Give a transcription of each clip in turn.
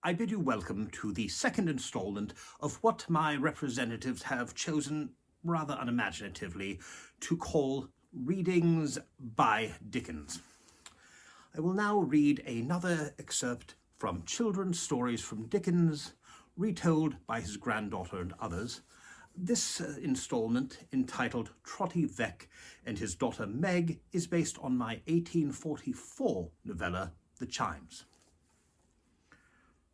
I bid you welcome to the second instalment of what my representatives have chosen, rather unimaginatively, to call Readings by Dickens. I will now read another excerpt from Children's Stories from Dickens, retold by his granddaughter and others. This instalment, entitled Trotty Veck and His Daughter Meg, is based on my 1844 novella, The Chimes.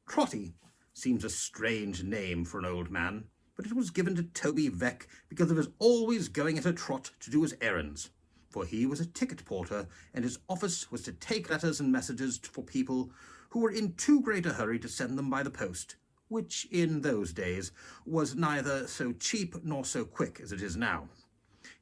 Trotty seems a strange name for an old man, but it was given to Toby Veck because of his always going at a trot to do his errands, for he was a ticket porter, and his office was to take letters and messages for people who were in too great a hurry to send them by the post, which in those days was neither so cheap nor so quick as it is now.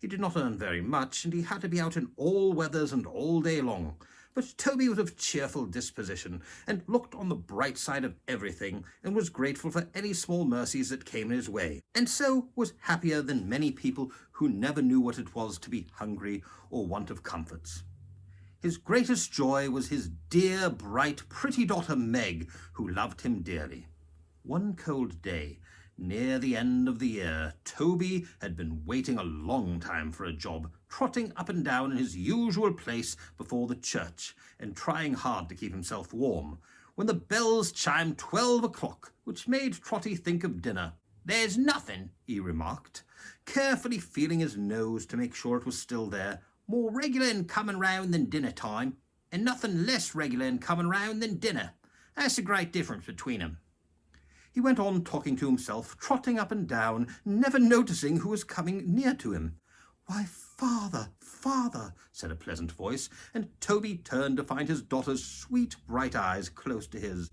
He did not earn very much, and he had to be out in all weathers and all day long, but Toby was of cheerful disposition, and looked on the bright side of everything, and was grateful for any small mercies that came in his way, and so was happier than many people who never knew what it was to be hungry or want of comforts. His greatest joy was his dear, bright, pretty daughter Meg, who loved him dearly. One cold day, near the end of the year, Toby had been waiting a long time for a job, trotting up and down in his usual place before the church, and trying hard to keep himself warm, when the bells chimed 12 o'clock, which made Trotty think of dinner. "There's nothing," he remarked, carefully feeling his nose to make sure it was still there, "more regular in coming round than dinner time, and nothing less regular in coming round than dinner. That's the great difference between 'em." He went on talking to himself, trotting up and down, never noticing who was coming near to him. "Why, father, father," said a pleasant voice, and Toby turned to find his daughter's sweet bright eyes close to his.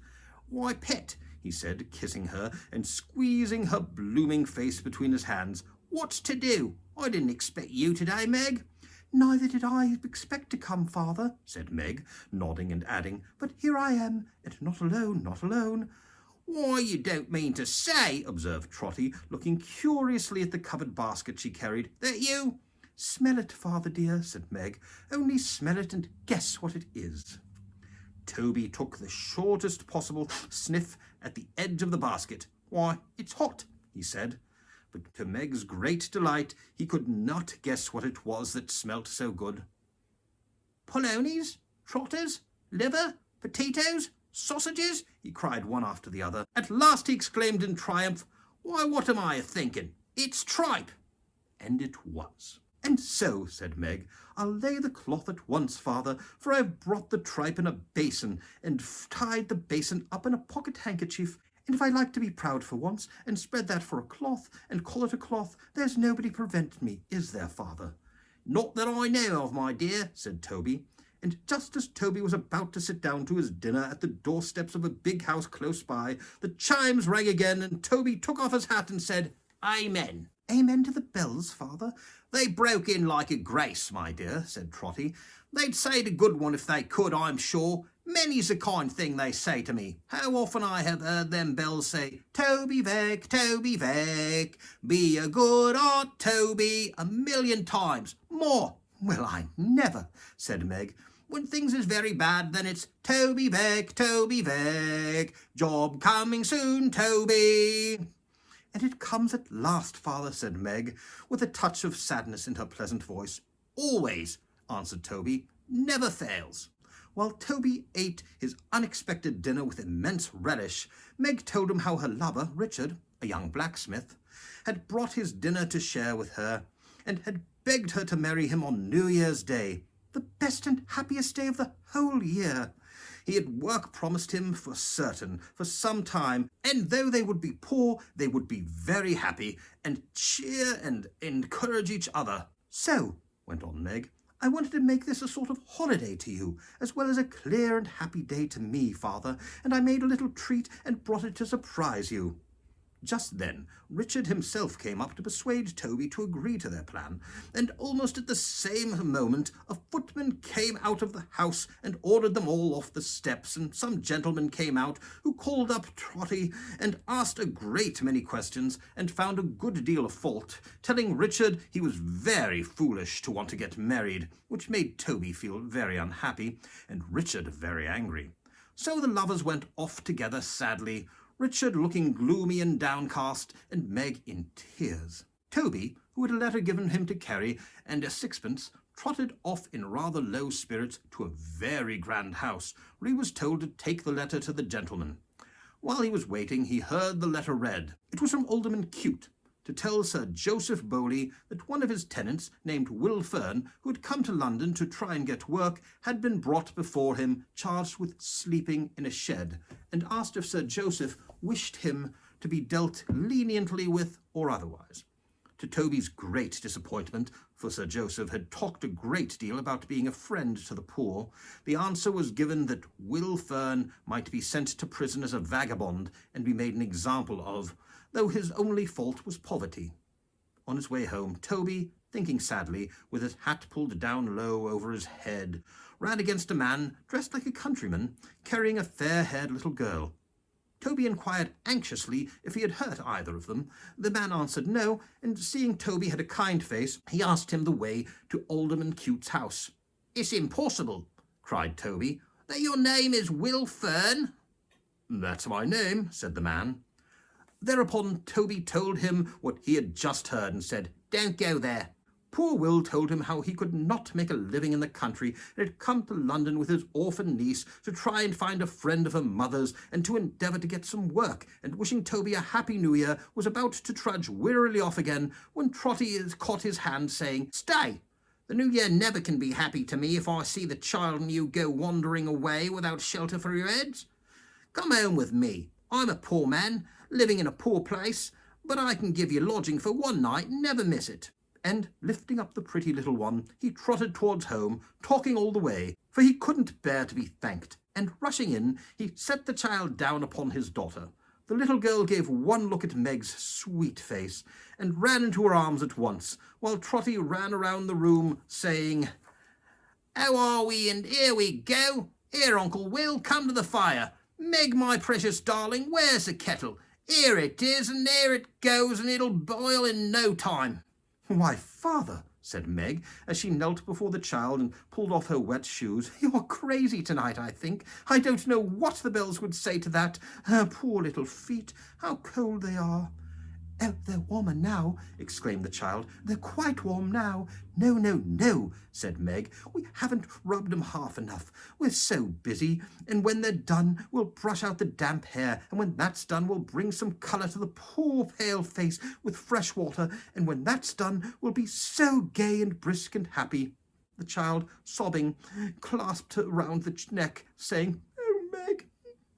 "Why, pet," he said, kissing her and squeezing her blooming face between his hands, "what's to do? I didn't expect you today, Meg." "Neither did I expect to come, father," said Meg, nodding and adding, "but here I am, and not alone, not alone." "Why, you don't mean to say," observed Trotty, looking curiously at the covered basket she carried, "that you—" "Smell it, father dear," said Meg. "Only smell it and guess what it is." Toby took the shortest possible sniff at the edge of the basket. "Why, it's hot," he said. But to Meg's great delight, he could not guess what it was that smelt so good. "Polonies? Trotters? Liver? Potatoes? Sausages?" he cried one after the other. At last he exclaimed in triumph, "Why, what am I a-thinking? It's tripe!" And it was. "And so," said Meg, "I'll lay the cloth at once, father, for I've brought the tripe in a basin, and tied the basin up in a pocket handkerchief, and if I like to be proud for once, and spread that for a cloth, and call it a cloth, there's nobody prevent me, is there, father?" "Not that I know of, my dear," said Toby. And just as Toby was about to sit down to his dinner at the doorsteps of a big house close by, the chimes rang again, and Toby took off his hat and said, "Amen." "Amen to the bells, father?" "They broke in like a grace, my dear," said Trotty. "They'd say the good one if they could, I'm sure. Many's the kind thing they say to me. How often I have heard them bells say, 'Toby Veck, Toby Veck, be a good heart, Toby,' a million times. More." "Well, I never," said Meg. "When things is very bad, then it's 'Toby Veck, Toby Veck, job coming soon, Toby.'" "And it comes at last, father," said Meg, with a touch of sadness in her pleasant voice. "Always," answered Toby. "Never fails." While Toby ate his unexpected dinner with immense relish, Meg told him how her lover, Richard, a young blacksmith, had brought his dinner to share with her, and had begged her to marry him on New Year's Day, the best and happiest day of the whole year. He had work promised him for certain for some time, and though they would be poor, they would be very happy, and cheer and encourage each other. "So," went on Meg, "I wanted to make this a sort of holiday to you, as well as a clear and happy day to me, father, and I made a little treat and brought it to surprise you." Just then Richard himself came up to persuade Toby to agree to their plan, and almost at the same moment a footman came out of the house and ordered them all off the steps, and some gentlemen came out who called up Trotty and asked a great many questions, and found a good deal of fault, telling Richard he was very foolish to want to get married, which made Toby feel very unhappy, and Richard very angry. So the lovers went off together sadly, Richard looking gloomy and downcast, and Meg in tears. Toby, who had a letter given him to carry and a sixpence, trotted off in rather low spirits to a very grand house, where he was told to take the letter to the gentleman. While he was waiting, he heard the letter read. It was from Alderman Cute, to tell Sir Joseph Bowley that one of his tenants, named Will Fern, who had come to London to try and get work, had been brought before him, charged with sleeping in a shed, and asked if Sir Joseph wished him to be dealt leniently with or otherwise. To Toby's great disappointment, for Sir Joseph had talked a great deal about being a friend to the poor, the answer was given that Will Fern might be sent to prison as a vagabond and be made an example of, though his only fault was poverty. On his way home, Toby, thinking sadly, with his hat pulled down low over his head, ran against a man dressed like a countryman, carrying a fair-haired little girl. Toby inquired anxiously if he had hurt either of them. The man answered no, and seeing Toby had a kind face, he asked him the way to Alderman Cute's house. "It's impossible," cried Toby, "that your name is Will Fern." "That's my name," said the man. Thereupon Toby told him what he had just heard and said, "Don't go there." Poor Will told him how he could not make a living in the country and had come to London with his orphan niece to try and find a friend of her mother's and to endeavour to get some work, and wishing Toby a happy new year, was about to trudge wearily off again when Trotty caught his hand, saying, "Stay! The new year never can be happy to me if I see the child and you go wandering away without shelter for your heads. Come home with me. I'm a poor man, living in a poor place, but I can give you lodging for one night and never miss it." And, lifting up the pretty little one, he trotted towards home, talking all the way, for he couldn't bear to be thanked, and rushing in, he set the child down upon his daughter. The little girl gave one look at Meg's sweet face, and ran into her arms at once, while Trotty ran around the room, saying, "How are we, and here we go? Here, Uncle Will, come to the fire. Meg, my precious darling, where's the kettle? Here it is, and there it goes, and it'll boil in no time." "Why, father," said Meg, as she knelt before the child and pulled off her wet shoes, "you're crazy tonight, I think. I don't know what the bells would say to that. Her poor little feet, how cold they are." "Oh, they're warmer now," exclaimed the child. "They're quite warm now." "No, no, no," said Meg. "We haven't rubbed 'em half enough. We're so busy. And when they're done, we'll brush out the damp hair. And when that's done, we'll bring some colour to the poor pale face with fresh water. And when that's done, we'll be so gay and brisk and happy." The child, sobbing, clasped her round the neck, saying, "Oh, Meg,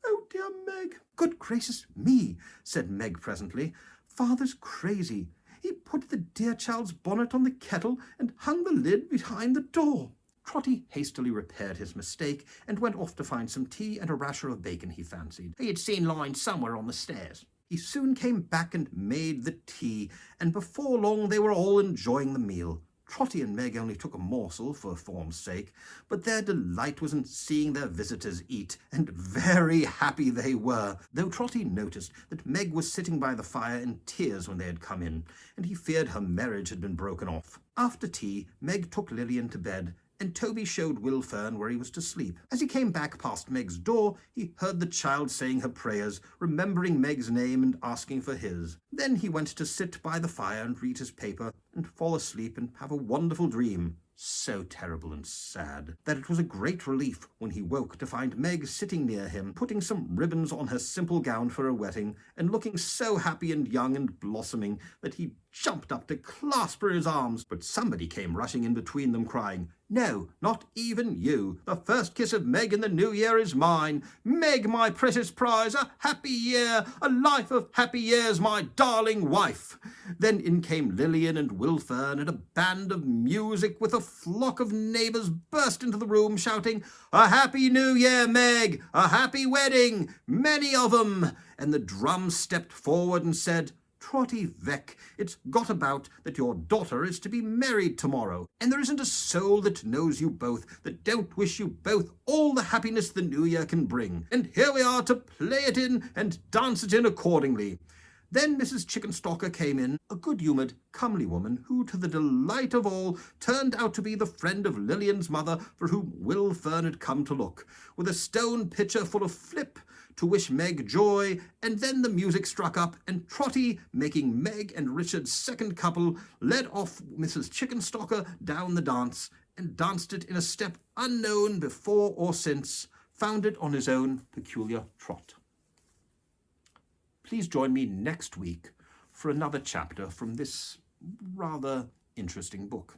oh, dear Meg." "Good gracious me," said Meg presently. "Father's crazy. He put the dear child's bonnet on the kettle and hung the lid behind the door." Trotty hastily repaired his mistake and went off to find some tea and a rasher of bacon he fancied he had seen lying somewhere on the stairs. He soon came back and made the tea, and before long they were all enjoying the meal. Trotty and Meg only took a morsel for form's sake, but their delight was in seeing their visitors eat, and very happy they were, though Trotty noticed that Meg was sitting by the fire in tears when they had come in, and he feared her marriage had been broken off. After tea, Meg took Lilian to bed, and Toby showed Will Fern where he was to sleep. As he came back past Meg's door, he heard the child saying her prayers, remembering Meg's name and asking for his. Then he went to sit by the fire and read his paper and fall asleep and have a wonderful dream, so terrible and sad, that it was a great relief when he woke to find Meg sitting near him, putting some ribbons on her simple gown for her wedding, and looking so happy and young and blossoming that he jumped up to clasp her in his arms. But somebody came rushing in between them, crying, "No, not even you. The first kiss of Meg in the new year is mine. Meg, my precious prize, a happy year, a life of happy years, my darling wife." Then in came Lilian and Will Fern, and a band of music with a flock of neighbours burst into the room, shouting, "A happy new year, Meg! A happy wedding! Many of 'em!" And the drum stepped forward and said, "Trotty Veck, it's got about that your daughter is to be married tomorrow, and there isn't a soul that knows you both that don't wish you both all the happiness the new year can bring. And here we are to play it in and dance it in accordingly. Then Mrs. Chickenstalker came in, a good-humoured, comely woman who, to the delight of all, turned out to be the friend of Lillian's mother for whom Will Fern had come to look, with a stone pitcher full of flip to wish Meg joy, and then the music struck up, and Trotty, making Meg and Richard's second couple, led off Mrs. Chickenstalker down the dance, and danced it in a step unknown before or since, founded on his own peculiar trot. Please join me next week for another chapter from this rather interesting book.